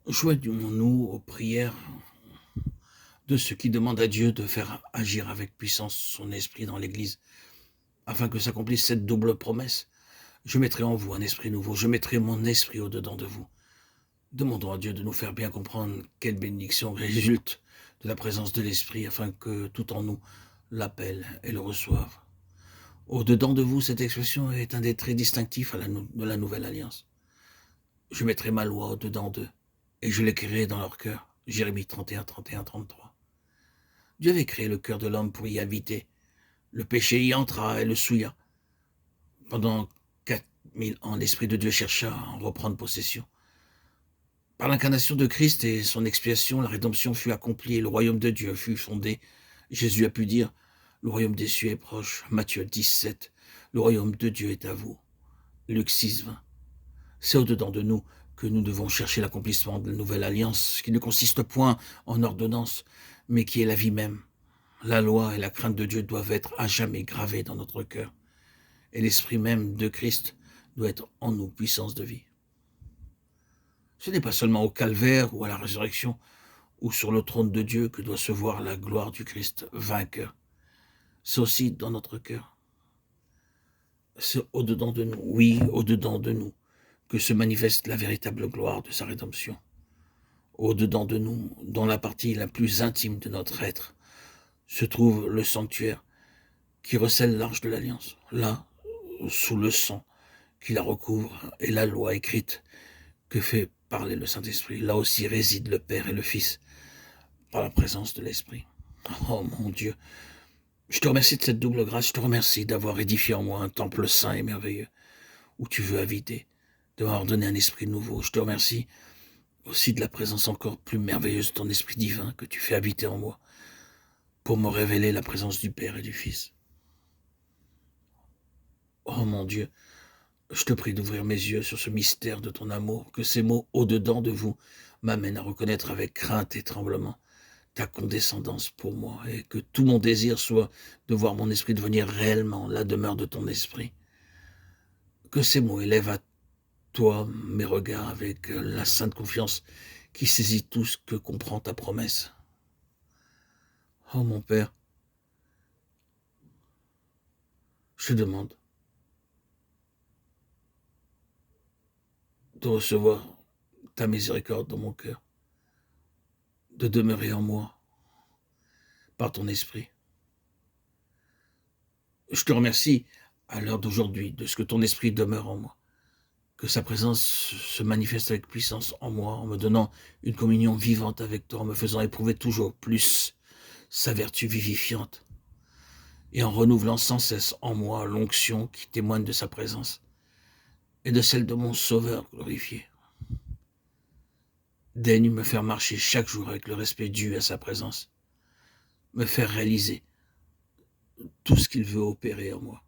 Joignons-nous aux prières de ceux qui demandent à Dieu de faire agir avec puissance son esprit dans l'Église, afin que s'accomplisse cette double promesse. Je mettrai en vous un esprit nouveau, je mettrai mon esprit au-dedans de vous. Demandons à Dieu de nous faire bien comprendre quelle bénédiction résulte de la présence de l'Esprit, afin que tout en nous l'appelle et le reçoive. Au-dedans de vous, cette expression est un des traits distinctifs de la nouvelle alliance. Je mettrai ma loi au-dedans d'eux, et je l'écrirai dans leur cœur. Jérémie 31, 31, 33. Dieu avait créé le cœur de l'homme pour y habiter. Le péché y entra et le souilla. Pendant 4000 ans, l'Esprit de Dieu chercha à en reprendre possession. Par l'incarnation de Christ et son expiation, la rédemption fut accomplie et le royaume de Dieu fut fondé. Jésus a pu dire, le royaume des cieux est proche. Matthieu 17, le royaume de Dieu est à vous. Luc 6, 20. C'est au-dedans de nous que nous devons chercher l'accomplissement de la nouvelle alliance, qui ne consiste point en ordonnance, mais qui est la vie même. La loi et la crainte de Dieu doivent être à jamais gravées dans notre cœur, et l'esprit même de Christ doit être en nous, puissance de vie. Ce n'est pas seulement au calvaire ou à la résurrection ou sur le trône de Dieu que doit se voir la gloire du Christ vainqueur. C'est aussi dans notre cœur. C'est au-dedans de nous, oui, au-dedans de nous, que se manifeste la véritable gloire de sa rédemption. Au-dedans de nous, dans la partie la plus intime de notre être, se trouve le sanctuaire qui recèle l'arche de l'alliance. Là, sous le sang qui la recouvre et la loi écrite que fait parler le Saint-Esprit, là aussi réside le Père et le Fils par la présence de l'Esprit. Oh mon Dieu, je te remercie de cette double grâce, je te remercie d'avoir édifié en moi un temple saint et merveilleux où tu veux habiter, de m'avoir donné un esprit nouveau. Je te remercie aussi de la présence encore plus merveilleuse de ton esprit divin que tu fais habiter en moi pour me révéler la présence du Père et du Fils. Oh mon Dieu, je te prie d'ouvrir mes yeux sur ce mystère de ton amour, que ces mots au-dedans de vous m'amènent à reconnaître avec crainte et tremblement ta condescendance pour moi, et que tout mon désir soit de voir mon esprit devenir réellement la demeure de ton esprit. Que ces mots élèvent à toi mes regards avec la sainte confiance qui saisit tout ce que comprend ta promesse. Oh mon Père, je te demande de recevoir ta miséricorde dans mon cœur, de demeurer en moi par ton esprit. Je te remercie à l'heure d'aujourd'hui de ce que ton esprit demeure en moi, que sa présence se manifeste avec puissance en moi, en me donnant une communion vivante avec toi, en me faisant éprouver toujours plus sa vertu vivifiante, et en renouvelant sans cesse en moi l'onction qui témoigne de sa présence et de celle de mon Sauveur glorifié. Daigne me faire marcher chaque jour avec le respect dû à sa présence, me faire réaliser tout ce qu'il veut opérer en moi.